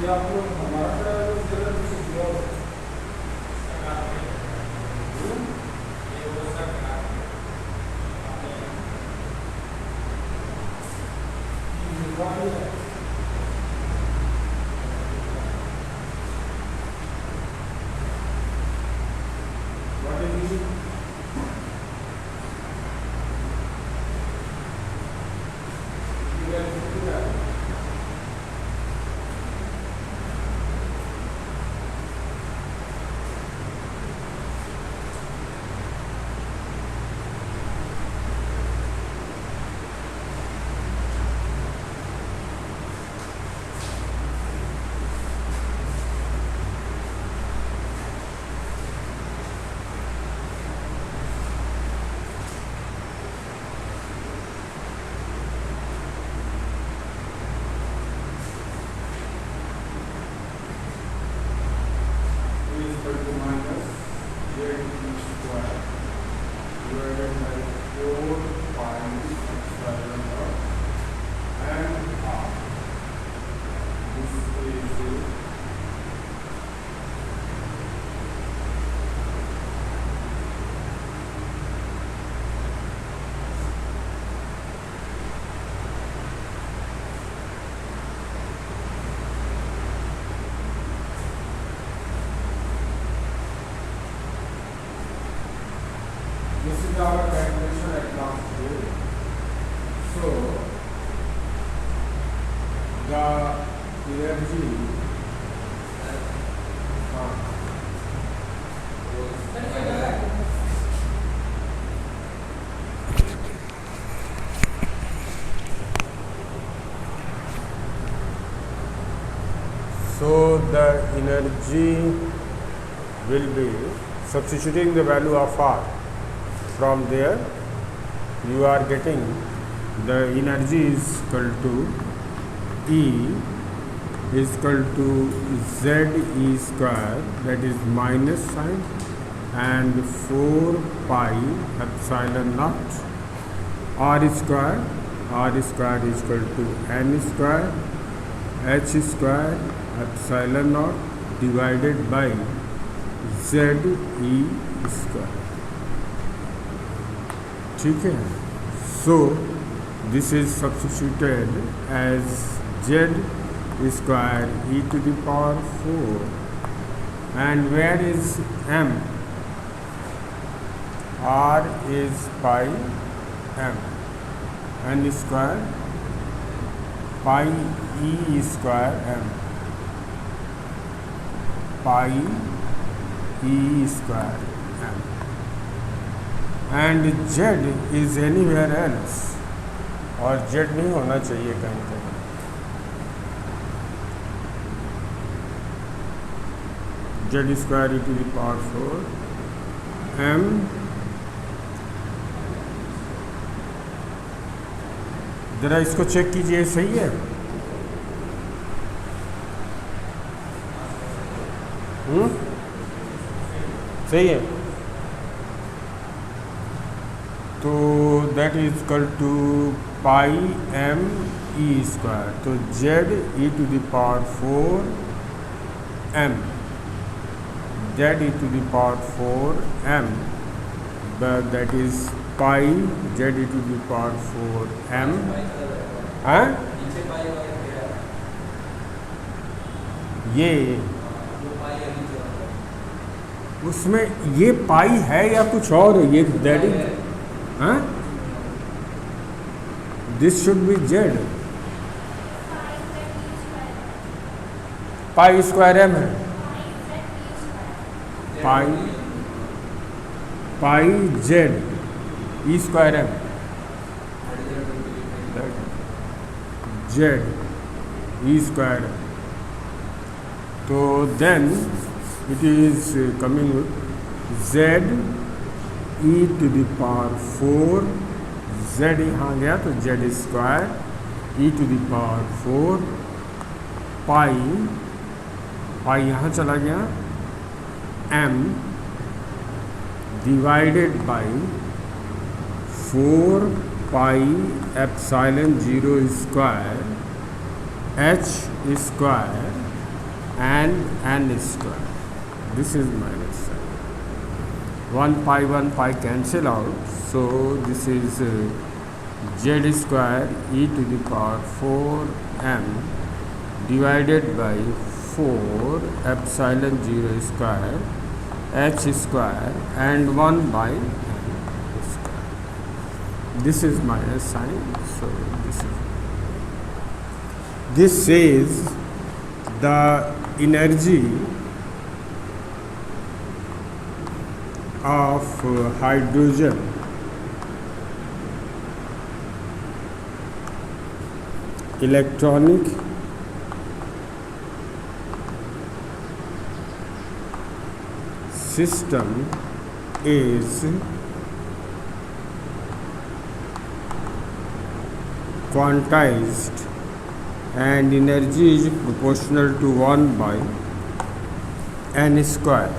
आप लोग हमारा This is our calculation at last day. So, the energy will be substituting the value of R. From there you are getting the energy is equal to E is equal to ZE square, that is minus sign, and 4 pi epsilon naught R square is equal to N square H square epsilon naught divided by ZE square. ठीक है. So this is substituted as Z square e to the power 4, and where is M? R is pi M, N square pi E square M, pi E square M, and Z is anywhere else, और Z नहीं होना चाहिए कहीं पर. Z square e to the power 4 M जरा इसको check कीजिए, सही है? सही है. तो that is equal to pi m e square. तो Z e to the power 4 m, Z e to the power 4 m, that is pi Z e to the power 4 m. हाँ, ये उसमें ये पाई है या कुछ और है? ये that is This should be z. Pi square m है, pi z e square m, z e square. तो then it is coming z e to the power 4, z यहाँ गया तो z स्क्वायर e to the power 4 pi, pi यहाँ चला गया, m divided by 4 pi epsilon 0 square h square and n square. This is minus sign. 1 pi cancel out, so this is z square e to the power 4m divided by 4 epsilon 0 square h square and 1 by n square. This is minus sign, so this says the energy of hydrogen electronic system is quantized and energy is proportional to 1 by n square.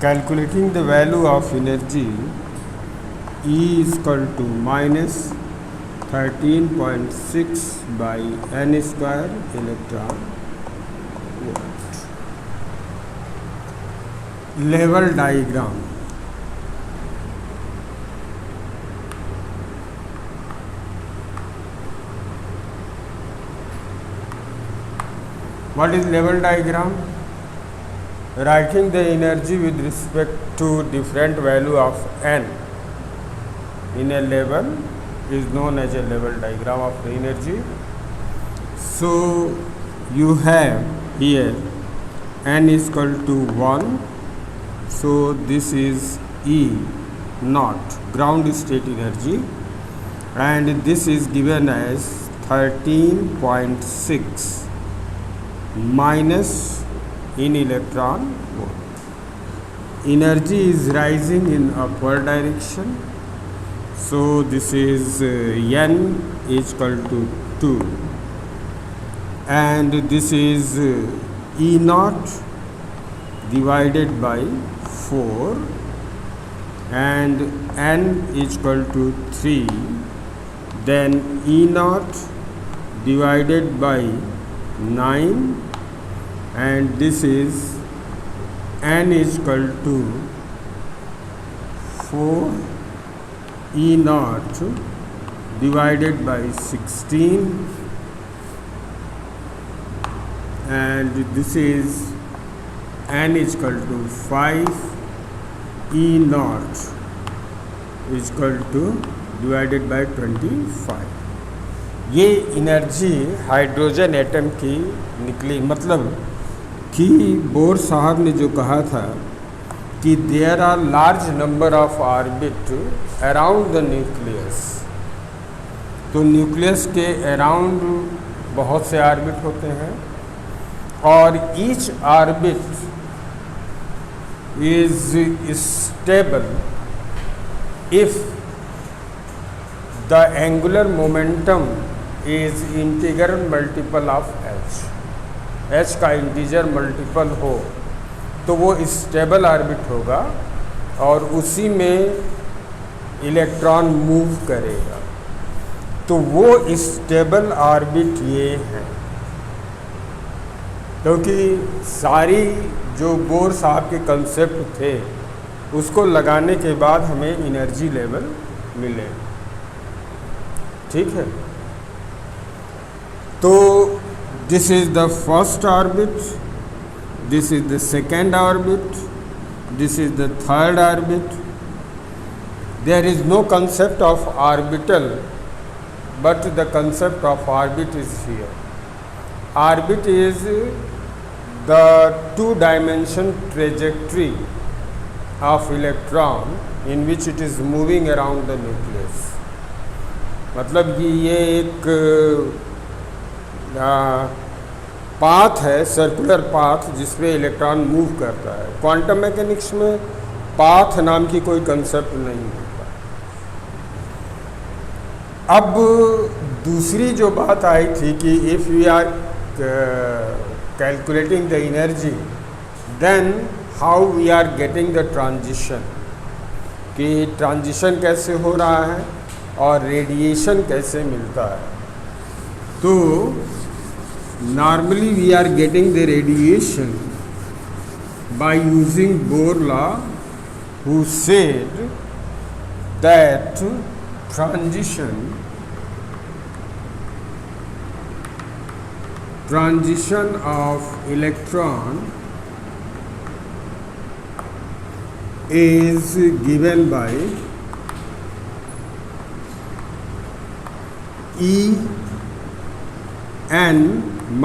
Calculating the value of energy, E is equal to minus 13.6 by n square electron volt. Level diagram. What is level diagram? Writing the energy with respect to different value of n in a level is known as a level diagram of the energy. So you have here n is equal to 1, so this is E naught, ground state energy, and this is given as 13.6 minus in electron volt. Energy is rising in upward direction, so this is n is equal to 2, and this is E naught divided by 4, and n is equal to 3, then E naught divided by 9, and this is n is equal to 4 E naught divided by 16, and this is n is equal to 5 E naught is equal to divided by 25. ये energy hydrogen atom की निकली, मतलब कि bore साहब ने जो कहा था कि there are large number of orbit around the nucleus, तो न्यूक्लियस के अराउंड बहुत से ऑर्बिट होते हैं, और each orbit is stable if the angular momentum is integral multiple of h. h का इंटीजर मल्टीपल हो तो वो स्टेबल ऑर्बिट होगा और उसी में इलेक्ट्रॉन मूव करेगा. तो वो स्टेबल ऑर्बिट ये हैं, क्योंकि सारी जो बोर साहब के कंसेप्ट थे उसको लगाने के बाद हमें एनर्जी लेवल मिले. ठीक है, तो this is the first orbit, this is the second orbit, this is the third orbit. There is no concept of orbital but the concept of orbit is here. Orbit is the two-dimension trajectory of electron in which it is moving around the nucleus. मतलब कि ये एक path है, circular path, जिसमें electron move करता है. Quantum mechanics में path नाम की कोई कंसेप्ट नहीं होता. अब दूसरी जो बात आई थी कि if we are calculating the energy then how we are getting the transition, कि ट्रांजिशन कैसे हो रहा है और रेडिएशन कैसे मिलता है. तो normally we are getting the radiation by using Bohr law, who said that transition of electron is given by E n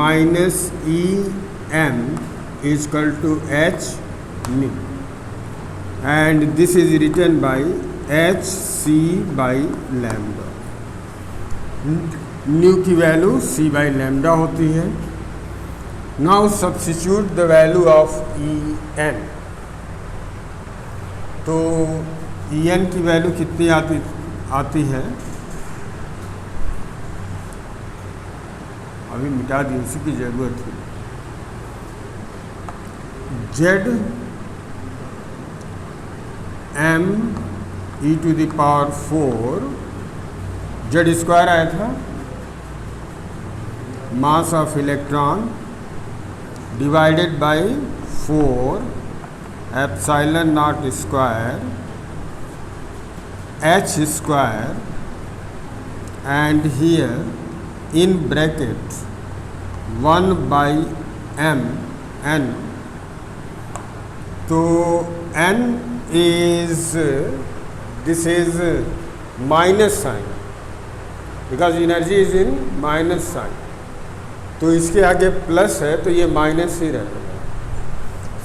minus E m is equal to h nu, and this is written by h c by lambda. Nu की value c by lambda होती है. Now substitute the value of E n. तो E N की value कितनी आती है, अभी मिटा दी, उसी की ज़रूरत है. Z m e to the power 4, Z square आया था, mass of electron divided by 4 epsilon not square h square, and here in bracket 1 by m n. तो n is, this is minus sign because energy is in minus sign. तो इसके आगे plus है तो ये minus ही रहेगा.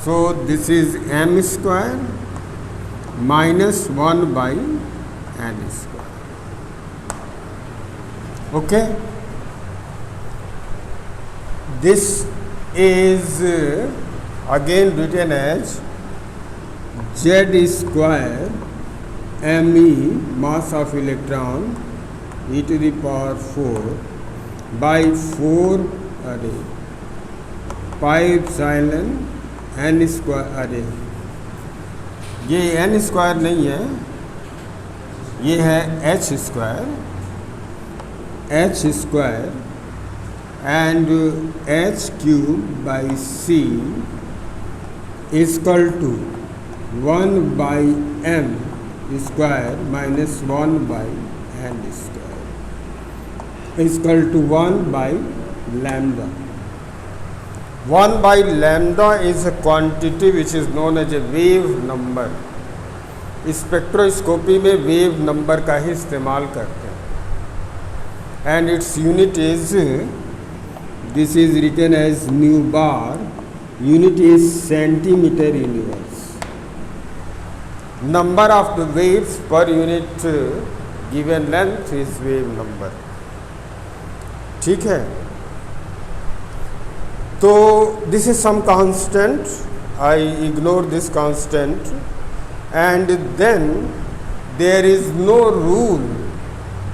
सो this is m square minus 1 by n square. Okay, this is again written as z square me mass of electron e to the power 4 by 4 अरे pi epsilon n square. अरे ये n square नहीं है, ये है h square and h cube by c is equal to 1 by m square minus 1 by n square is equal to 1 by lambda. 1 by lambda is a quantity which is known as a wave number. Spectroscopy में wave number का ही इस्तेमाल करते हैं, and its unit is, this is written as nu bar, unit is centimeter universe. Number of the waves per unit given length is wave number. ठीक है. तो this is some constant, I ignore this constant, and then there is no rule,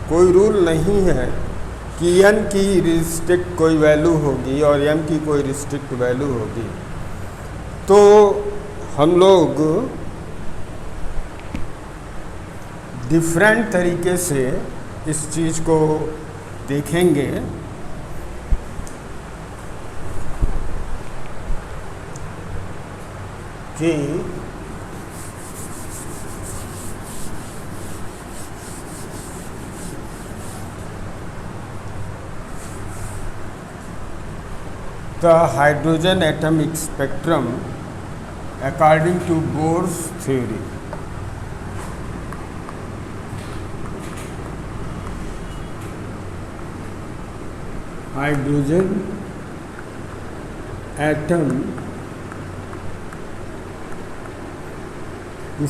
कोई rule नहीं है कि n की restrict कोई value होगी और m की कोई रिस्ट्रिक्ट वैल्यू होगी. तो हम लोग डिफरेंट तरीके से इस चीज़ को देखेंगे. कि the hydrogen atomic spectrum according to Bohr's theory. Hydrogen atom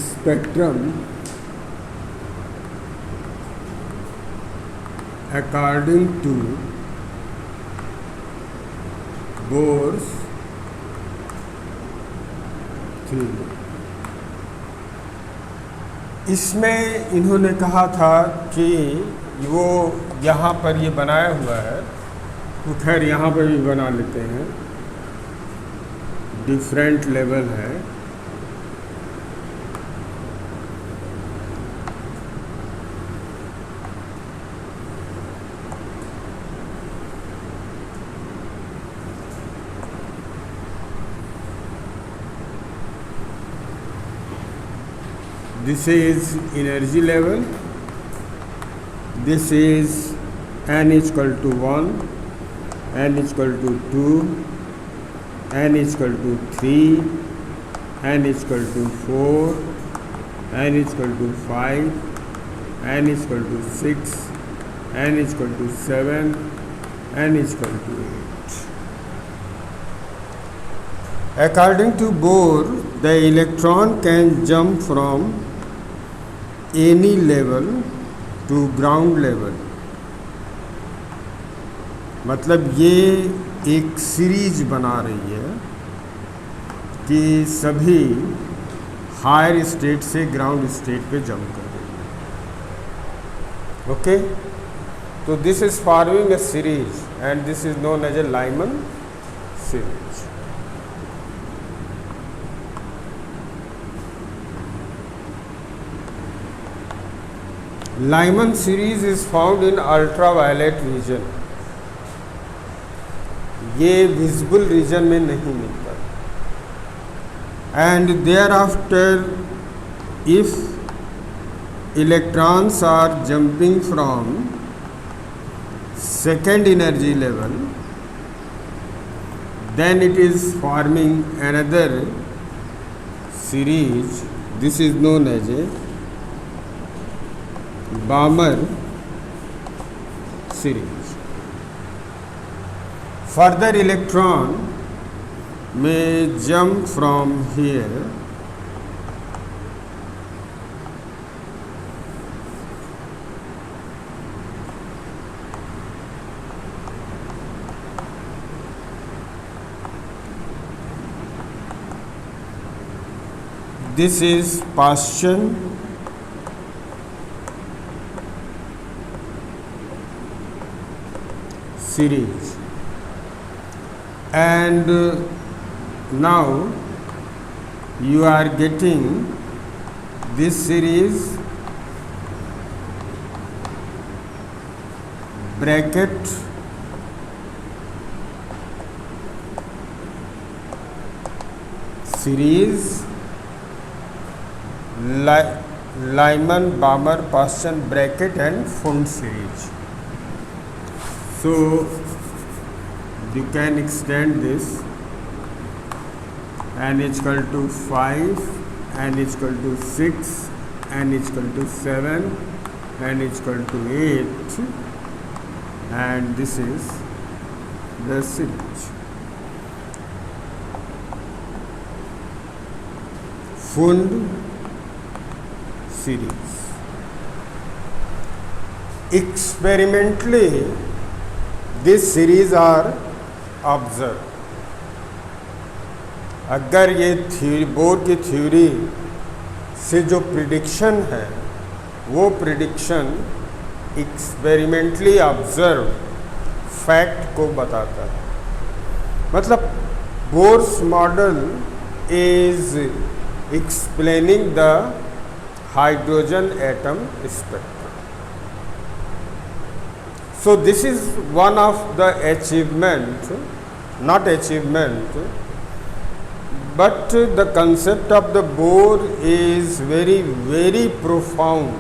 spectrum according to Bohr's theory। इसमें इन्होंने कहा था कि वो यहाँ पर ये बनाया हुआ है, तो खैर यहाँ पर भी बना लेते हैं, डिफरेंट लेवल है। This is energy level, this is n is equal to 1, n is equal to 2, n is equal to 3, n is equal to 4, n is equal to 5, n is equal to 6, n is equal to 7, n is equal to 8. According to Bohr, the electron can jump from any level to ground level। मतलब ये एक series बना रही है कि सभी higher state से ground state पे जंप कर रही है। ओके, तो this is forming a series and this is known as a Lyman series. Lyman series is found in ultraviolet region। ये विजिबल रीजन में नहीं मिलता। And thereafter if electrons are jumping from second energy level, then it is forming another series। This is known as a Balmer series। Further electron may jump from here this is Paschen series। And now you are getting this series bracket series Lyman, Balmer, Paschen bracket and Pfund series। So you can extend this, n is equal to 5, n is equal to 6, n is equal to 7, n is equal to 8, and this is the series। Pfund series। Experimentally this series are observed। अगर ये theory, bore की theory से जो prediction है वो prediction experimentally observe fact को बताता है। मतलब Bohr's model is explaining the hydrogen atom spectrum. So this is one of the achievement, not achievement, but the concept of the Bohr is very, very profound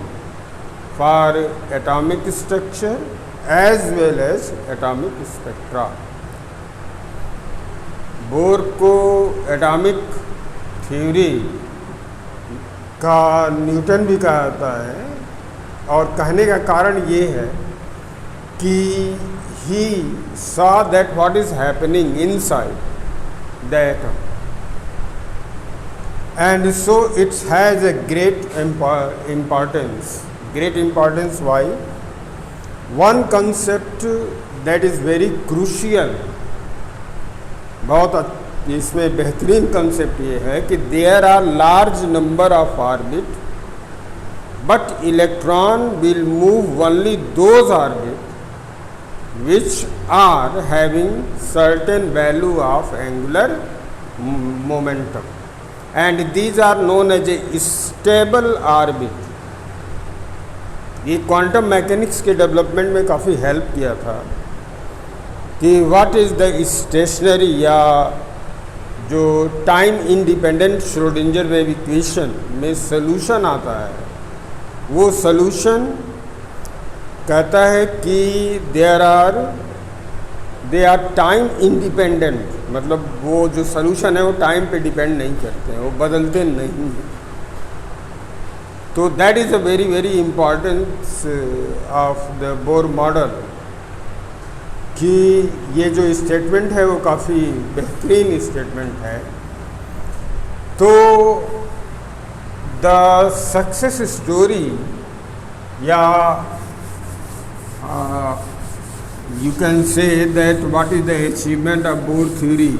for atomic structure as well as atomic spectra। Bore को atomic theory का Newton भी कहा जाता है, और कहने का कारण ये है कि he saw that what is happening inside the atom, and so it has a great importance. Great importance why? One concept that is very crucial, बहुत इसमें बेहतरीन कंसेप्ट ये है कि there are large number of orbit, but electron will move only those orbit which are having certain value of angular momentum, and these are known as a stable orbit. ये quantum mechanics के development में काफ़ी help किया था कि what is the stationery या जो time independent Schrodinger wave equation में सॉल्यूशन आता है, वो सॉल्यूशन कहता है कि दे आर टाइम इंडिपेंडेंट, मतलब वो जो सॉल्यूशन है वो टाइम पे डिपेंड नहीं करते हैं, वो बदलते नहीं हैं। तो that is a very very importance of the Bohr model, कि ये जो स्टेटमेंट है वो काफ़ी बेहतरीन स्टेटमेंट है। तो द सक्सेस स्टोरी या you can say that what is the achievement of bore theory.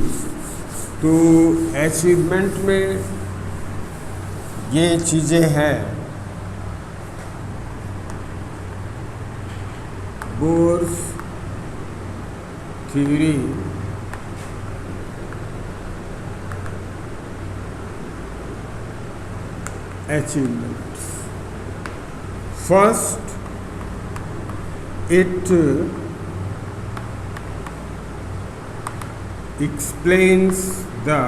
तो अचीवमेंट में ये चीज़ें हैं, bourse theory achievements. First, it explains the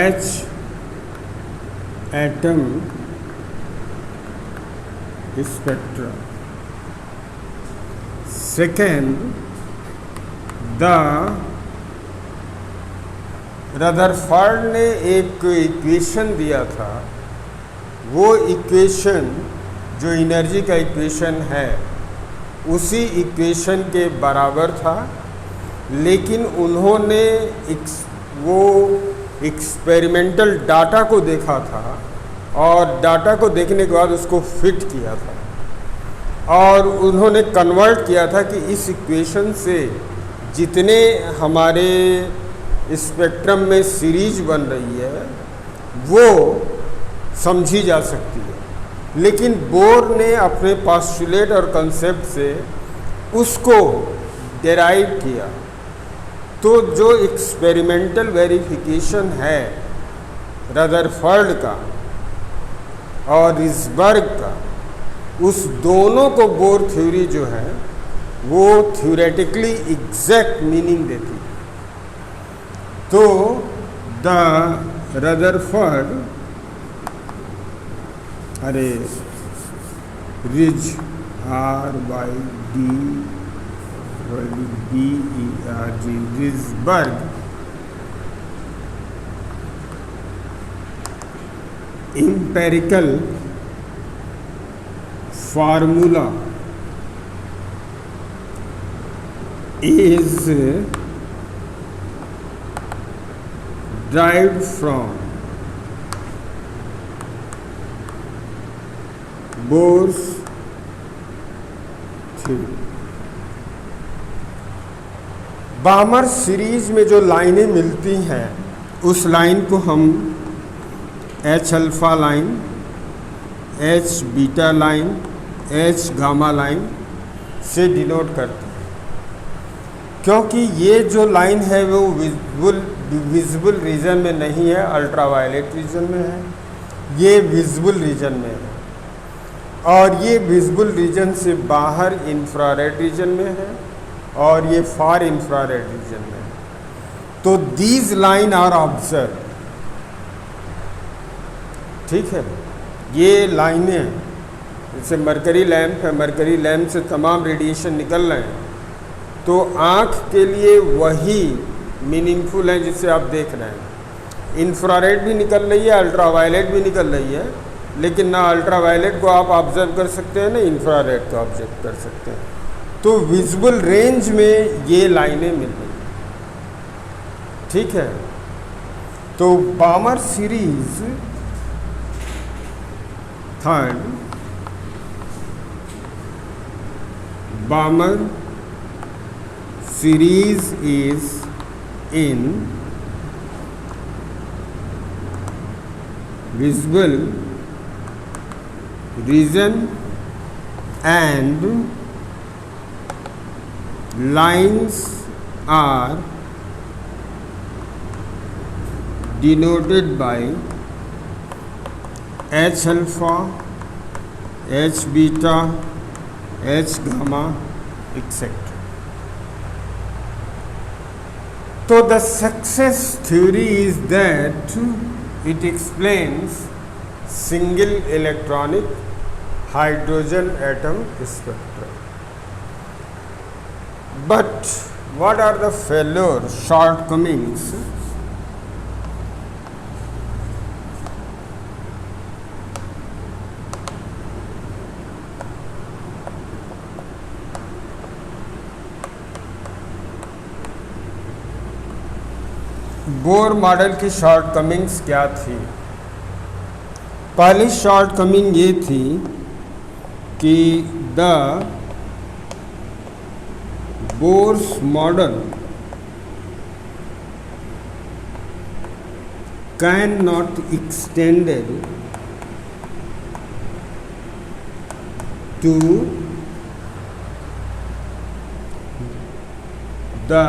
H atom spectra. Second, Rutherford ने एक इक्वेशन दिया था, वो इक्वेशन जो एनर्जी का इक्वेशन है उसी इक्वेशन के बराबर था, लेकिन उन्होंने वो एक्सपेरिमेंटल डाटा को देखा था और डाटा को देखने के बाद उसको फिट किया था और उन्होंने कन्वर्ट किया था कि इस इक्वेशन से जितने हमारे स्पेक्ट्रम में सीरीज बन रही है वो समझी जा सकती है। लेकिन बोर ने अपने पोस्टुलेट और कंसेप्ट से उसको डेराइव किया। तो जो एक्सपेरिमेंटल वेरिफिकेशन है रदरफोर्ड का और रिसबर्ग का, उस दोनों को बोर थ्योरी जो है वो थ्योरेटिकली एग्जैक्ट मीनिंग देती है। तो the Rutherford ridge RYDBERG रिसबर्ग empirical formula is derived from Bohr's theory। बामर series में जो लाइनें मिलती हैं उस लाइन को हम H alpha line, H beta line, H gamma line से डिनोट करते हैं, क्योंकि ये जो लाइन है वो विजिबल रीजन में नहीं है, अल्ट्रावायलेट रीजन में है, ये विजिबल रीजन में है, और ये विजिबल रीजन से बाहर इंफ्रारेड रीजन में है और ये फार इंफ्रारेड रीजन में है। तो दीज लाइन आर ऑब्जर्व, ठीक है। ये लाइनें जैसे मरकरी लैंप है, मरकरी लैंप से तमाम रेडिएशन निकल रहे हैं, तो आँख के लिए वही मीनिंगफुल है जिसे आप देख रहे हैं। इंफ्रारेड भी निकल रही है, अल्ट्रावायलेट भी निकल रही है, लेकिन ना अल्ट्रावायलेट को आप ऑब्जर्व कर सकते हैं ना इंफ्रारेड को ऑब्जर्व कर सकते हैं। तो विजुअल रेंज में ये लाइनें मिल रही, ठीक है। तो बामर series third, बामर series is in visible region and lines are denoted by H alpha, H beta, H gamma, etc. So the success theory is that it explains single electronic hydrogen atom spectrum. But what are the failure, shortcomings? Bohr model की shortcomings क्या थी? पहली shortcoming ये थी कि the Bohr's model can not extended to the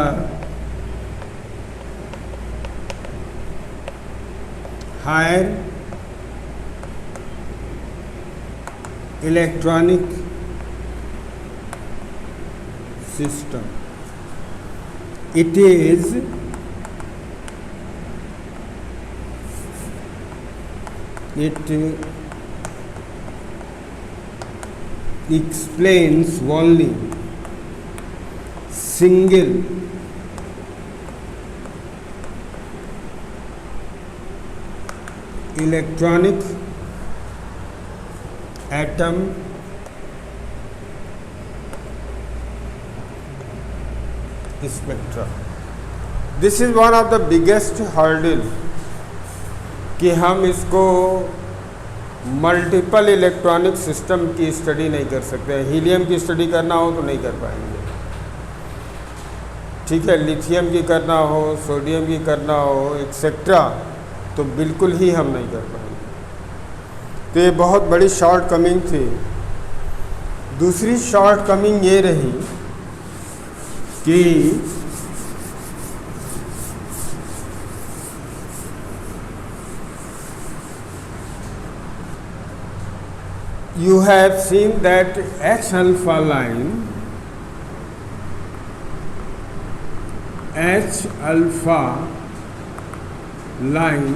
higher electronic system. It explains only single electronic atom spectra. This is one of the biggest hurdle कि हम इसको मल्टीपल इलेक्ट्रॉनिक सिस्टम की स्टडी नहीं कर सकते। हीलियम की स्टडी करना हो तो नहीं कर पाएंगे, ठीक है। लिथियम की करना हो, सोडियम की करना हो, एक्सेट्रा, तो बिल्कुल ही हम नहीं कर पाएंगे। तो ये बहुत बड़ी शॉर्ट कमिंग थी। दूसरी शॉर्ट कमिंग ये रही कि you have seen that H alpha line, H alpha line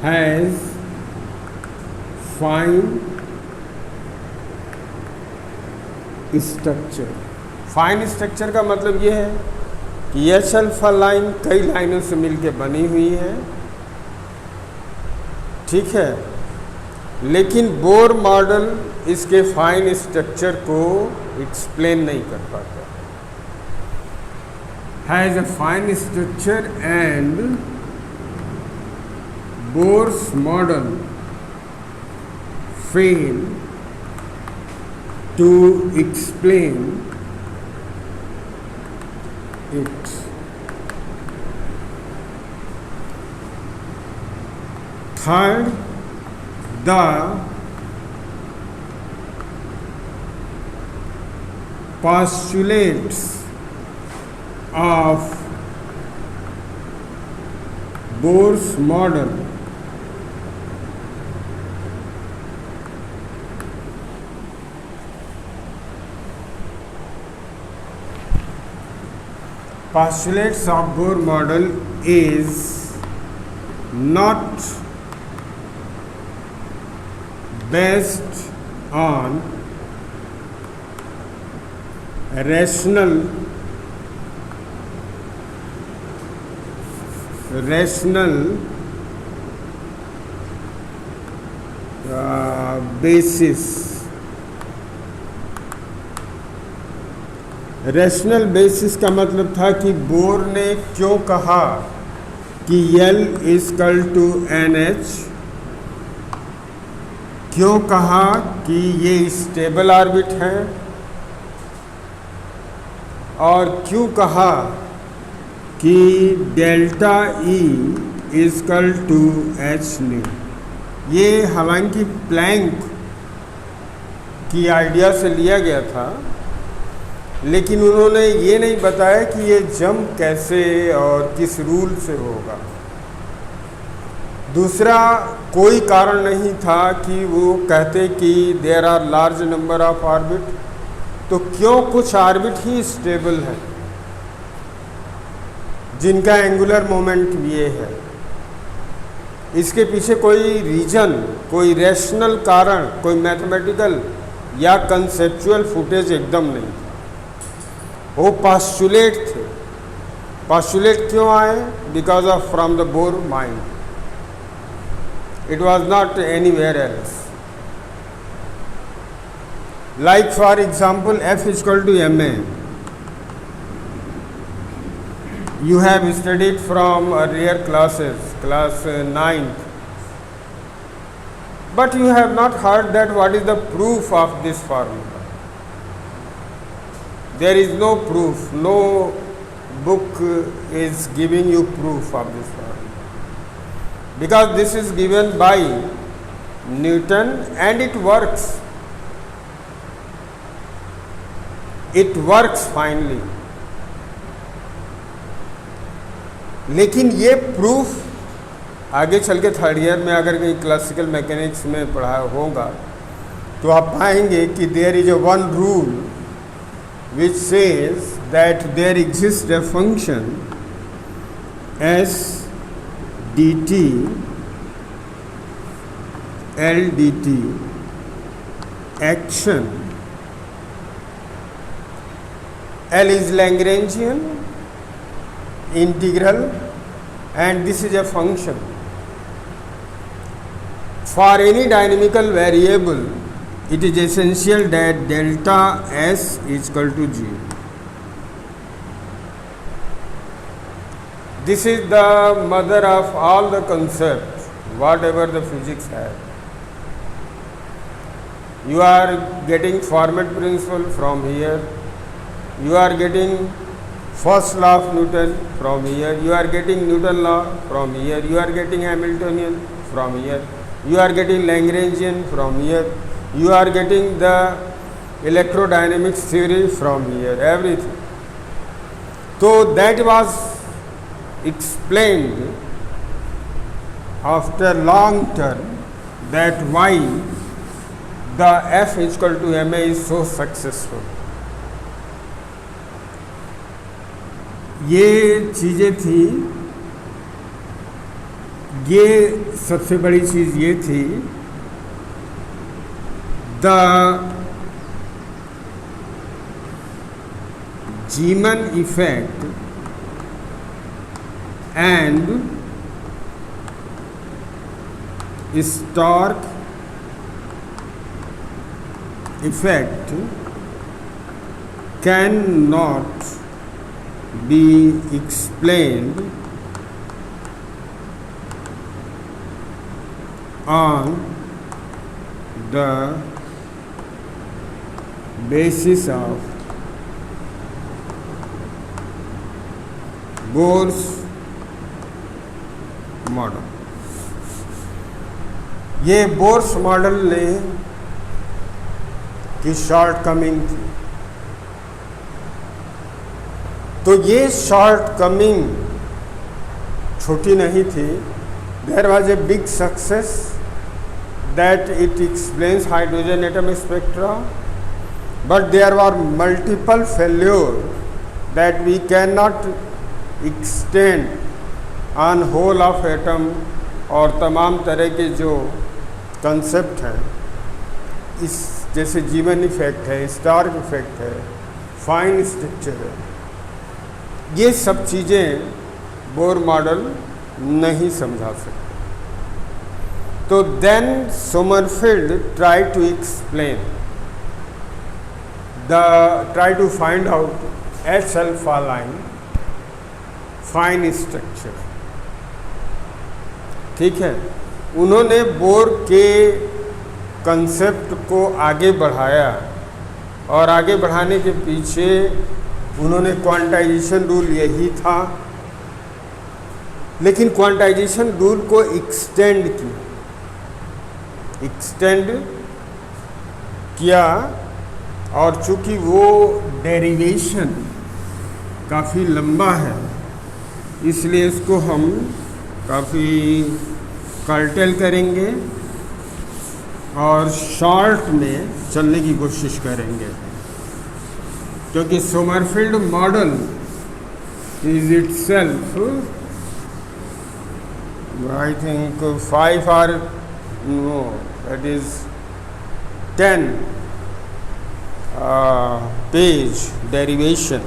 has fine structure. Fine structure का मतलब ये है कि H अल्फा लाइन कई लाइनों से मिलकर बनी हुई है, ठीक है। लेकिन बोर मॉडल इसके फाइन स्ट्रक्चर को एक्सप्लेन नहीं कर पाता। Has a fine structure and Bohr's model fail to explain it. Third, the postulates of Bohr's model of Bohr model is not based on rational basis. Rational basis का मतलब था कि bore ने क्यों कहा कि L इजकल टू NH, क्यों कहा कि ये स्टेबल ऑर्बिट है, और क्यों कहा कि delta E is equal to H nu. ये हालांकि प्लैंक की आइडिया से लिया गया था, लेकिन उन्होंने ये नहीं बताया कि ये जंप कैसे और किस रूल से होगा। दूसरा कोई कारण नहीं था कि वो कहते कि there are large number of orbit, तो क्यों कुछ ऑर्बिट ही स्टेबल है जिनका एंगुलर मोमेंट ये है। इसके पीछे कोई रीजन, कोई रैशनल कारण, कोई मैथमेटिकल या कंसेप्चुअल फुटेज एकदम नहीं था। वो पास्चुलेट थे। पास्चुलेट क्यों आए? Because of from the Bohr mind, it was not anywhere else. Like for example F is equal to ma, you have studied from earlier classes, class 9th, but you have not heard that what is the proof of this formula. There is no proof, no book is giving you proof of this formula, because this is given by Newton and it works. It works finally. लेकिन ये proof आगे चल के third year में अगर कहीं classical mechanics में पढ़ा होगा तो आप पाएंगे कि there is a one rule which says that there exist a function S D T L D T action, L is Lagrangian integral and this is a function. For any dynamical variable it is essential that delta S is equal to 0. This is the mother of all the concepts whatever the physics has. You are getting Fermat principle from here, you are getting first law of Newton from here, you are getting Newton law from here, you are getting Hamiltonian from here, you are getting Lagrangian from here, you are getting the electrodynamics theory from here, everything. So that was explained after long term that why the F is equal to ma is so successful. ये चीज़ें थी, ये सबसे बड़ी चीज़ ये थी the Zeeman effect and Stark effect can not be explained on the basis of Bohr's model. ये बोर्स मॉडल ने की शॉर्ट कमिंग थी। तो ये शॉर्ट कमिंग छोटी नहीं थी। There was a big success that it explains hydrogen atom spectra, but there are multiple failure that we can not extend on whole of atom, और तमाम तरह के जो कंसेप्ट हैं इस जैसे जीवन इफेक्ट है, स्टार्क इफेक्ट है, फाइन स्ट्रक्चर है, ये सब चीज़ें बोर मॉडल नहीं समझा सकते। तो then Sommerfeld try to explain try to find out H alpha line fine structure. ठीक है, उन्होंने बोर के कंसेप्ट को आगे बढ़ाया और आगे बढ़ाने के पीछे उन्होंने क्वांटाइजेशन रूल यही था, लेकिन क्वांटाइजेशन रूल को एक्सटेंड किया और चूंकि वो डेरिवेशन काफ़ी लंबा है इसलिए इसको हम काफ़ी कर्टेल करेंगे और शॉर्ट में चलने की कोशिश करेंगे, क्योंकि Sommerfeld model is itself I think 5 or no that is 10 page derivation,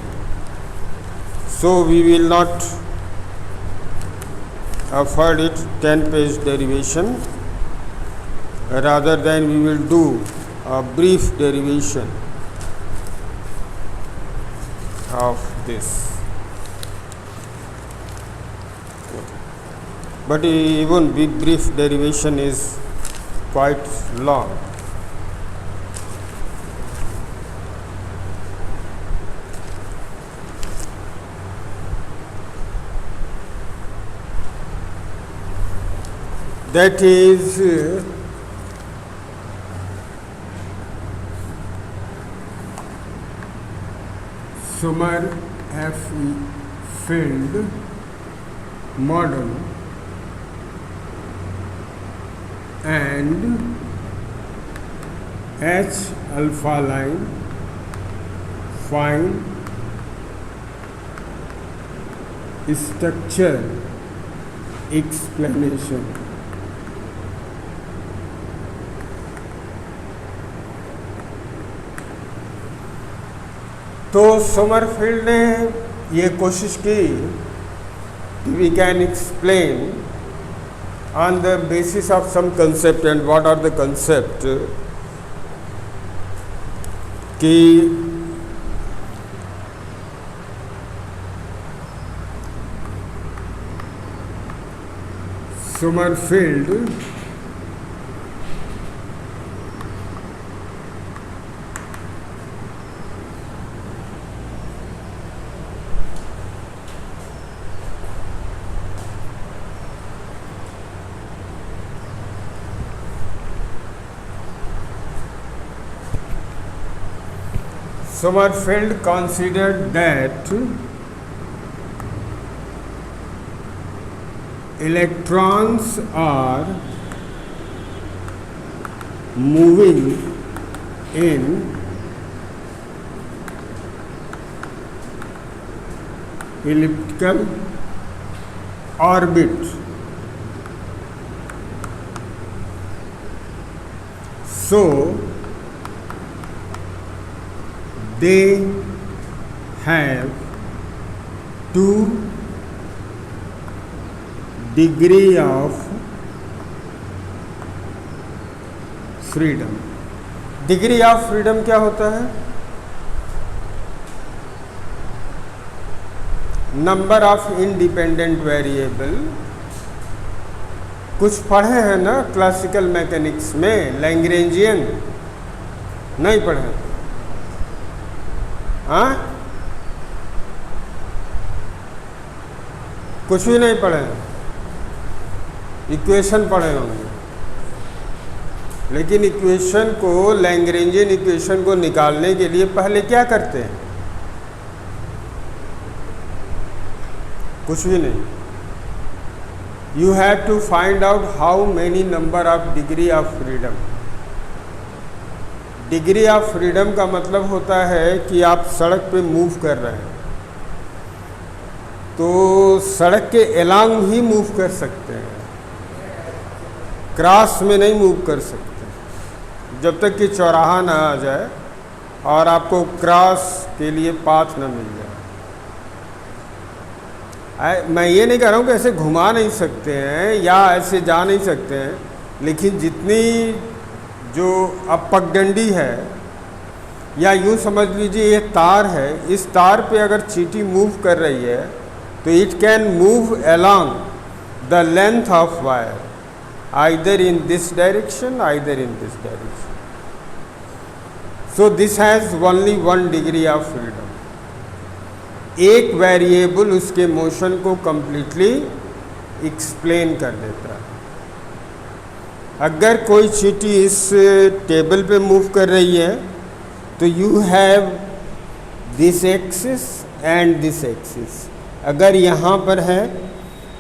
so we will not afford it 10-page derivation, rather than we will do a brief derivation of this. But even brief derivation is quite long. That is Sommerfeld model and H alpha line fine structure explanation. तो Sommerfeld ने ये कोशिश की कि we can explain on the basis of some concept, and what are the concept, कि Sommerfeld Sommerfeld considered that electrons are moving in elliptical orbit. So they have 2 degree of freedom. Degree of freedom क्या होता है? Number of independent variable. कुछ पढ़े हैं ना classical mechanics में, Lagrangian नहीं पढ़े? हाँ, कुछ भी नहीं पढ़े, इक्वेशन पढ़े होंगे, लेकिन इक्वेशन को, लैग्रेंजियन इक्वेशन को निकालने के लिए पहले क्या करते हैं? कुछ भी नहीं. You have to find out how many number of degree of freedom. Degree of freedom का मतलब होता है कि आप सड़क पे मूव कर रहे हैं तो सड़क के एलॉन्ग ही मूव कर सकते हैं, क्रॉस में नहीं मूव कर सकते जब तक कि चौराहा ना आ जाए और आपको क्रॉस के लिए पाथ ना मिल जाए. मैं ये नहीं कह रहा हूँ कि ऐसे घुमा नहीं सकते हैं या ऐसे जा नहीं सकते हैं, लेकिन जितनी जो अब पगडंडी है या यूँ समझ लीजिए ये तार है, इस तार पे अगर चींटी मूव कर रही है तो it can move along the length of wire either in this direction either in this direction. So this has only 1 degree of freedom. एक वेरिएबल उसके मोशन को कंप्लीटली एक्सप्लेन कर देता है. अगर कोई चींटी इस टेबल पे मूव कर रही है तो you have this axis and this axis. अगर यहाँ पर है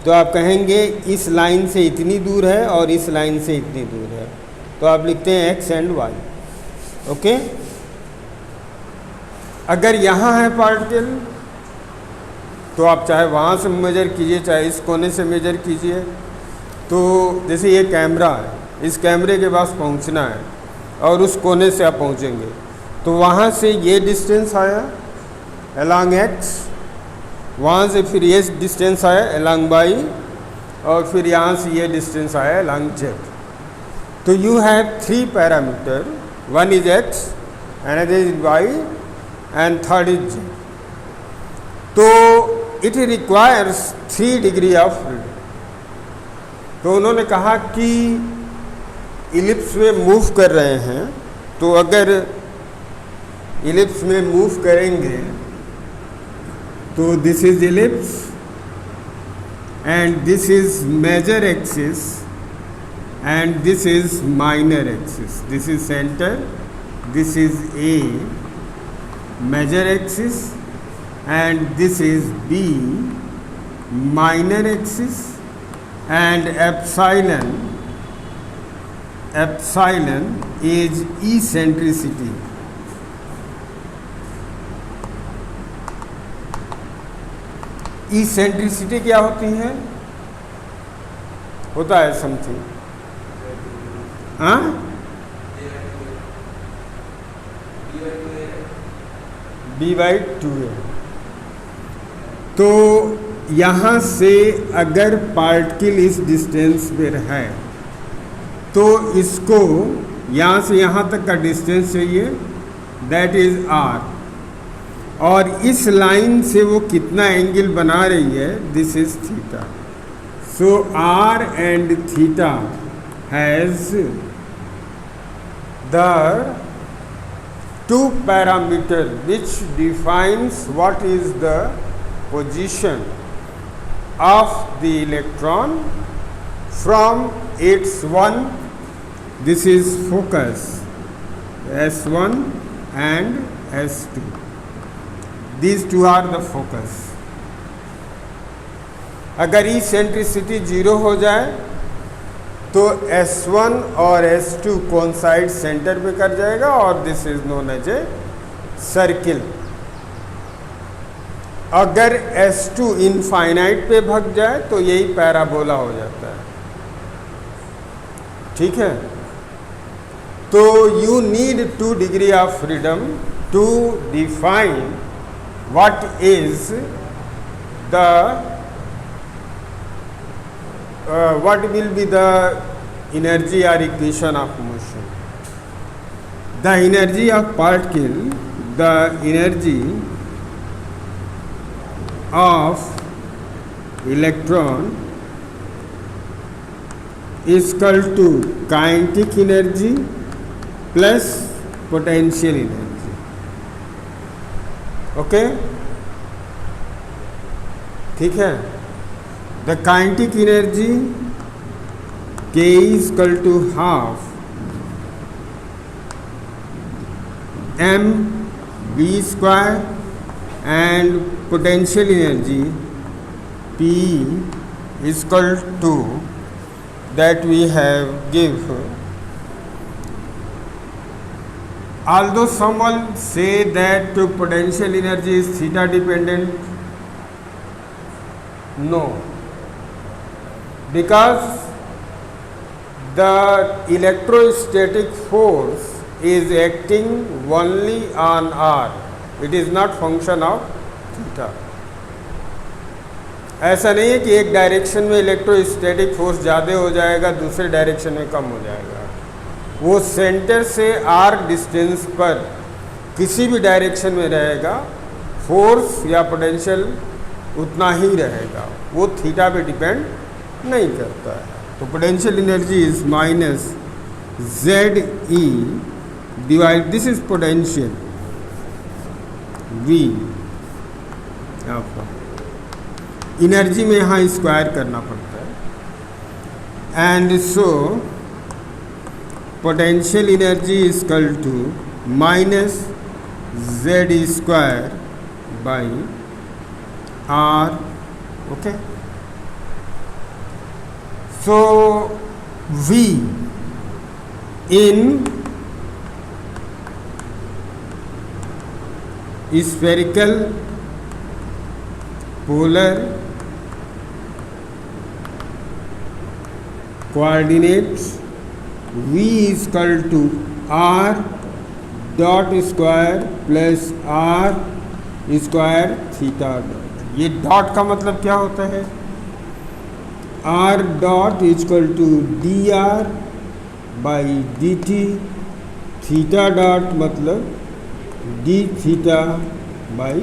तो आप कहेंगे इस लाइन से इतनी दूर है और इस लाइन से इतनी दूर है, तो आप लिखते हैं एक्स एंड वाई. ओके. अगर यहाँ है पार्टिकल तो आप चाहे वहाँ से मेजर कीजिए चाहे इस कोने से मेजर कीजिए. तो जैसे ये कैमरा है, इस कैमरे के पास पहुँचना है और उस कोने से आप पहुँचेंगे तो वहाँ से ये डिस्टेंस आया अलॉन्ग एक्स, वहाँ से फिर ये डिस्टेंस आया अलॉन्ग वाई और फिर यहाँ से ये डिस्टेंस आया अलॉन्ग जेड. तो you have 3 parameter, one is X, another is Y and third is Z. तो it requires 3 degree of freedom. तो उन्होंने कहा कि इलिप्स में मूव कर रहे हैं तो अगर इलिप्स में मूव करेंगे तो this is ellipse and this is major axis and this is minor axis. This is centre, this is a major axis and this is B minor axis and epsilon is eccentricity. Eccentricity क्या होती है? होता है something, हाँ, B/2a. तो यहाँ से अगर पार्टिकल इस डिस्टेंस पर है तो इसको यहाँ से यहाँ तक का डिस्टेंस चाहिए, दैट इज़ r. और इस लाइन से वो कितना एंगल बना रही है, this is theta. So r and theta has the 2 parameter which defines what is the position of the electron from its one, this is focus S1 and S2. These two are the focus. अगर eccentricity 0 हो जाए तो S1 और S2 coincide centre पे कर जाएगा और this is known as a circle. अगर S2 इनफाइनाइट पे भग जाए तो यही पैराबोला हो जाता है. ठीक है. तो you need 2 degree of freedom to define what is the what will be the energy or equation of motion. The energy of particle, the energy of electron is equal to kinetic energy plus potential energy. Okay, ठीक है. The kinetic energy K is equal to half m v square and potential energy P is equal to that we have give. Although someone say that potential energy is theta dependent, no, because the electrostatic force is acting only on R. It is not function of theta. ऐसा नहीं है कि एक direction में electrostatic force ज़्यादा हो जाएगा दूसरे डायरेक्शन में कम हो जाएगा. वो सेंटर से R डिस्टेंस पर किसी भी डायरेक्शन में रहेगा, फोर्स या पोटेंशियल उतना ही रहेगा, वो थीटा पे डिपेंड नहीं करता है। तो potential energy is minus Z e divide, this is potential V, energy में यहाँ स्क्वायर करना पड़ता है, and so potential energy is equal to minus Z square by r. Okay, so we in spherical polar coordinates v is equal to r dot square plus r square theta dot। ये dot का मतलब क्या होता है? r dot is equal to dr by dt, theta dot मतलब d theta by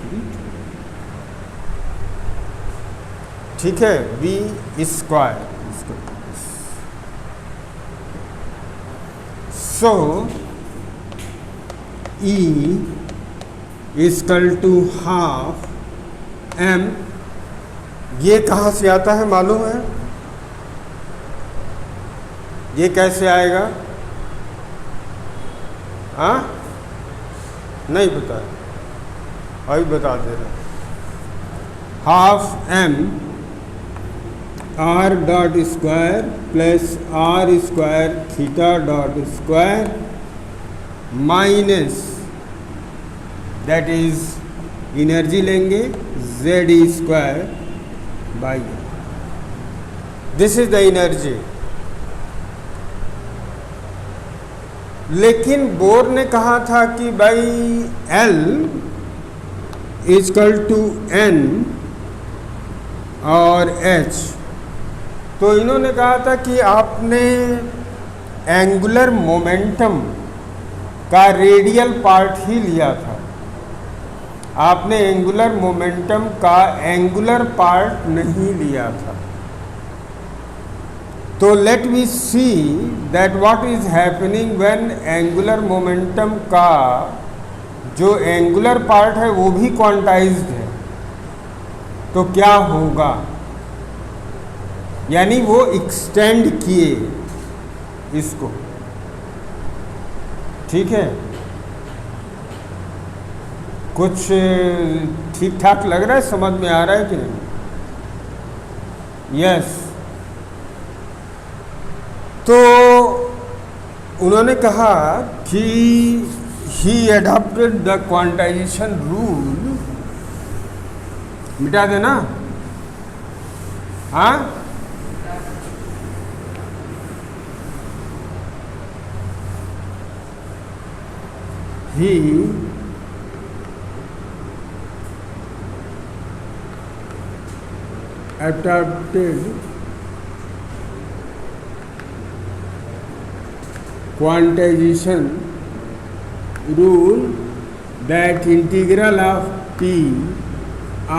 d. ठीक है, V square. So E equal to half m. ये कहाँ से आता है मालूम है? ये कैसे आएगा? हाँ, नहीं पता है, अभी बता दे रहे। Half m r dot square plus r square theta dot square minus, that is energy लेंगे Z square by, this is the energy. लेकिन बोर ने कहा था कि भाई L इक्वल टू N और H, तो इन्होंने कहा था कि आपने एंगुलर मोमेंटम का रेडियल पार्ट ही लिया था, आपने एंगुलर मोमेंटम का एंगुलर पार्ट नहीं लिया था। तो let me see that what is happening when angular momentum का जो एंगुलर पार्ट है वो भी क्वांटाइज्ड है, तो क्या होगा? यानी वो एक्सटेंड किए इसको। ठीक है, कुछ ठीक ठाक लग रहा है, समझ में आ रहा है कि नहीं? यस। तो उन्होंने कहा कि ही एडॉप्टेड द क्वांटाइजेशन रूल, मिटा देना, हाँ, ही adopted quantization rule that integral of P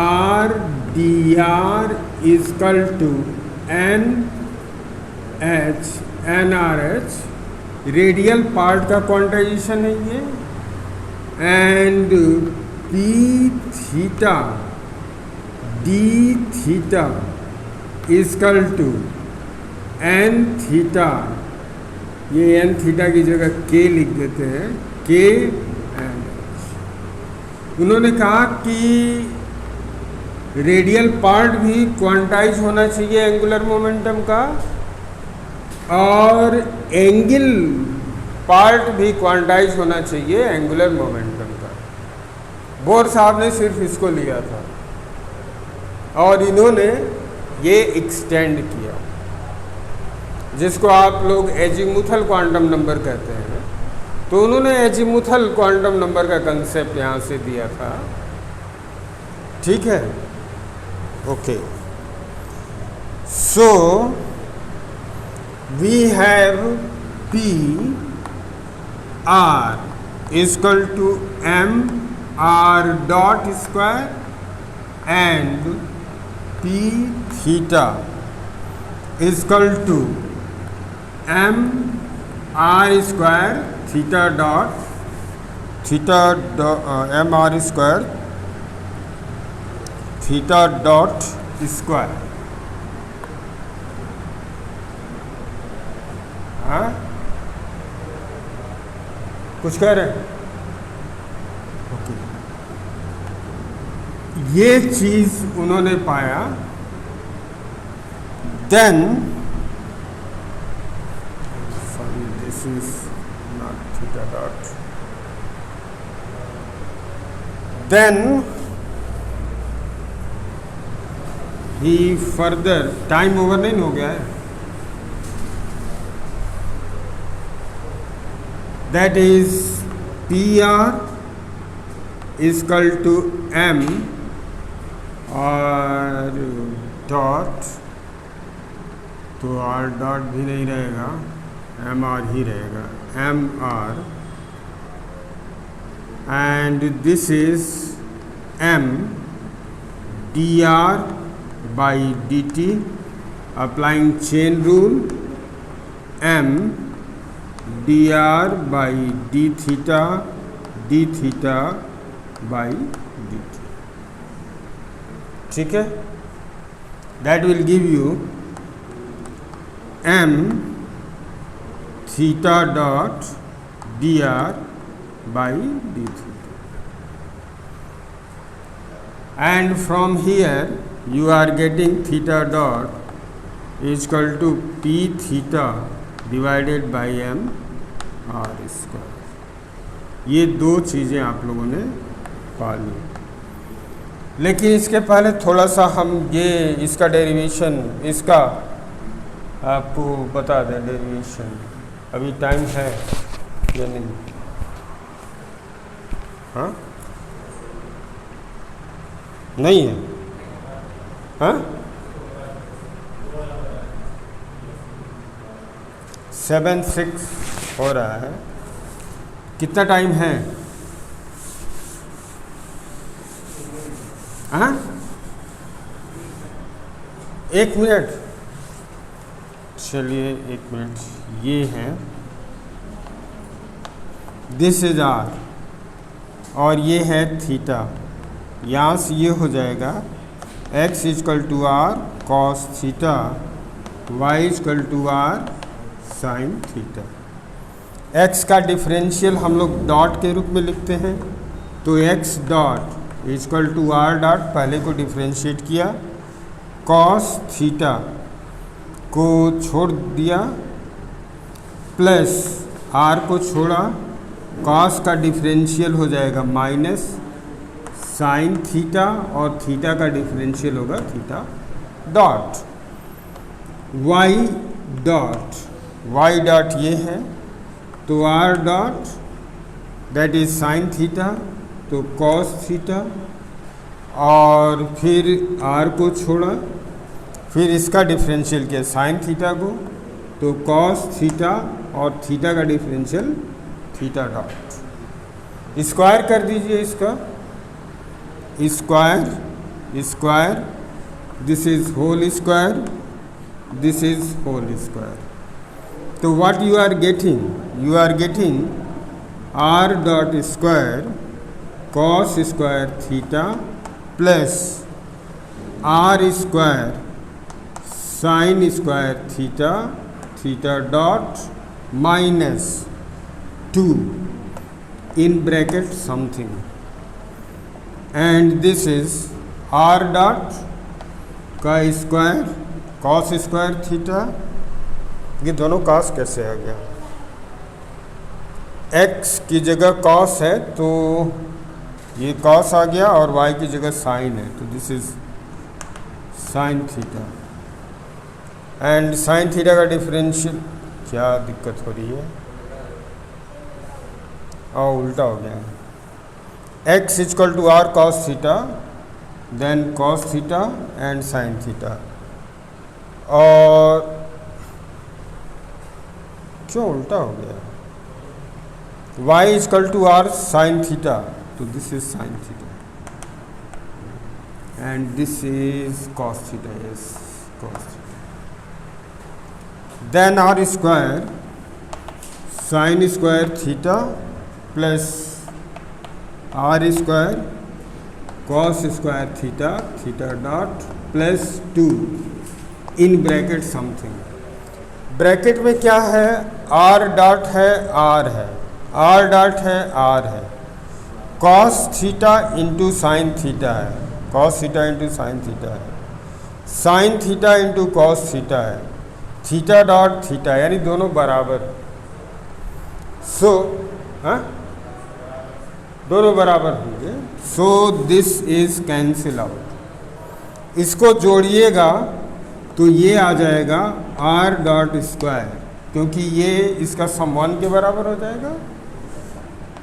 r dr is equal to n h n r h, radial part का क्वांटाइजेशन है ये, and P theta d theta is equal to n theta, ये n theta की जगह k लिख देते हैं, k and h। उन्होंने कहा कि रेडियल पार्ट भी क्वांटाइज होना चाहिए एंगुलर मोमेंटम का, और एंगल पार्ट भी क्वांटाइज होना चाहिए एंगुलर मोमेंटम का। बोर साहब ने सिर्फ इसको लिया था और इन्होंने ये एक्सटेंड किया, जिसको आप लोग एजीमुथल क्वांटम नंबर कहते हैं। तो उन्होंने एजीमुथल क्वांटम नंबर का कंसेप्ट यहाँ से दिया था। ठीक है, okay. So we have P r equal to m r dot square and p theta equal to m r square theta dot m r square theta dot square. हाँ, कुछ कह रहे हैं? ओके, ये चीज उन्होंने पाया। Then sorry, this is not theta dot. Then he further, time over नहीं हो गया है, that is PR equal to M और डॉट, तो R डॉट भी नहीं रहेगा, MR ही रहेगा, MR, and this is M dr by dt applying chain rule, M dr by d theta by dt। ठीक है, that will give you m theta dot dr by d theta, and from here you are getting theta dot is equal to p theta divided by m r square. ये दो चीज़ें आप लोगों ने पा ली, लेकिन इसके पहले थोड़ा सा हम ये इसका डेरिवेशन, इसका आपको बता दें डेरिवेशन। अभी टाइम है या नहीं? हाँ, नहीं है? हाँ, 7:06 हो रहा है। कितना टाइम है? हाँ, 1 मिनट। चलिए 1 मिनट। ये है, दिस इज आर और ये है थीटा। यहाँ से ये हो जाएगा x equal to r cos theta, y equal to r sine theta. x का डिफरेंशियल हम लोग डॉट के रूप में लिखते हैं, तो x dot equal to r dot, पहले को डिफरेंशिएट किया, कॉस थीटा को छोड़ दिया, प्लस r को छोड़ा, कॉस का डिफरेंशियल हो जाएगा माइनस साइन थीटा, और थीटा का डिफरेंशियल होगा थीटा डॉट। y डॉट ये है, तो r dot that is sine theta, तो कॉस थीटा, और फिर r को छोड़ा, फिर इसका डिफरेंशियल किया साइन थीटा को, तो कॉस थीटा, और थीटा का डिफरेंशियल थीटा डॉट। स्क्वायर कर दीजिए इसका, square, this is whole square, this is whole square. तो what you are getting r dot square cos square theta plus r square sine square theta dot minus 2 in bracket something, and this is r dot का square cos square theta. ये दोनों cos कैसे आ गया? x की जगह cos है तो ये कॉस आ गया, और y की जगह साइन है, तो this is sine theta, and sine theta का डिफरेंशियल, क्या दिक्कत हो रही है? उल्टा हो गया। x equal to r cos theta, then cos theta and sine theta, और क्यों उल्टा हो गया? y is equal to r sin theta, so this is sin theta and this is cos theta, yes, cos theta. Then r square sin square theta plus r square cos square theta, theta dot plus 2 in bracket something. Bracket में क्या है, r dot है, r है, r dot है, r है, cos theta into sine theta है, cos theta into sine theta है, sine theta into cos theta है, थीटा डॉट थीटा, यानी दोनों बराबर। सो दोनों बराबर होंगे। So this is cancel out. इसको जोड़िएगा तो ये आ जाएगा r डॉट स्क्वायर, क्योंकि ये इसका सम 1 के बराबर हो जाएगा,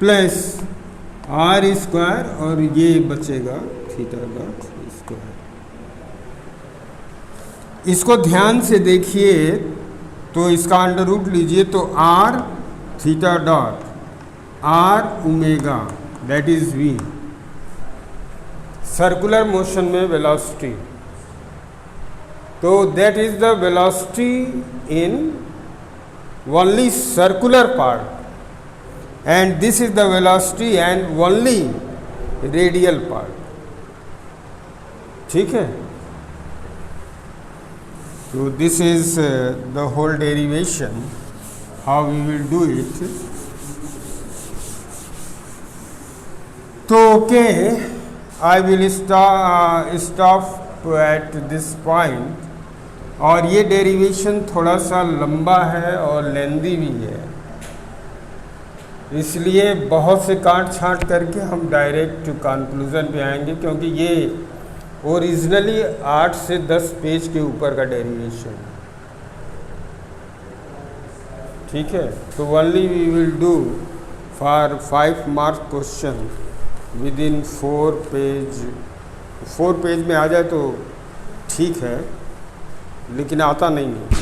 प्लस r स्क्वायर और ये बचेगा थीटा डॉट स्क्वायर। इसको ध्यान से देखिए तो इसका अंडर रूट लीजिए तो r theta dot r omega that is v, circular motion में वेलोसिटी, तो that is the velocity in only circular part and this is the velocity and only radial part. ठीक है, so this is the whole derivation, how we will do it. So okay, I will stop at this point. और ये derivation थोड़ा सा लंबा है और लेंदी भी है, इसलिए बहुत से काट छांट करके हम डायरेक्ट कंक्लूजन पे आएंगे, क्योंकि ये ओरिजिनली 8 से 10 पेज के ऊपर का डेरिवेशन। ठीक है, तो only we will do for 5 mark question within 4 page. 4 page में आ जाए तो ठीक है, लेकिन आता नहीं है।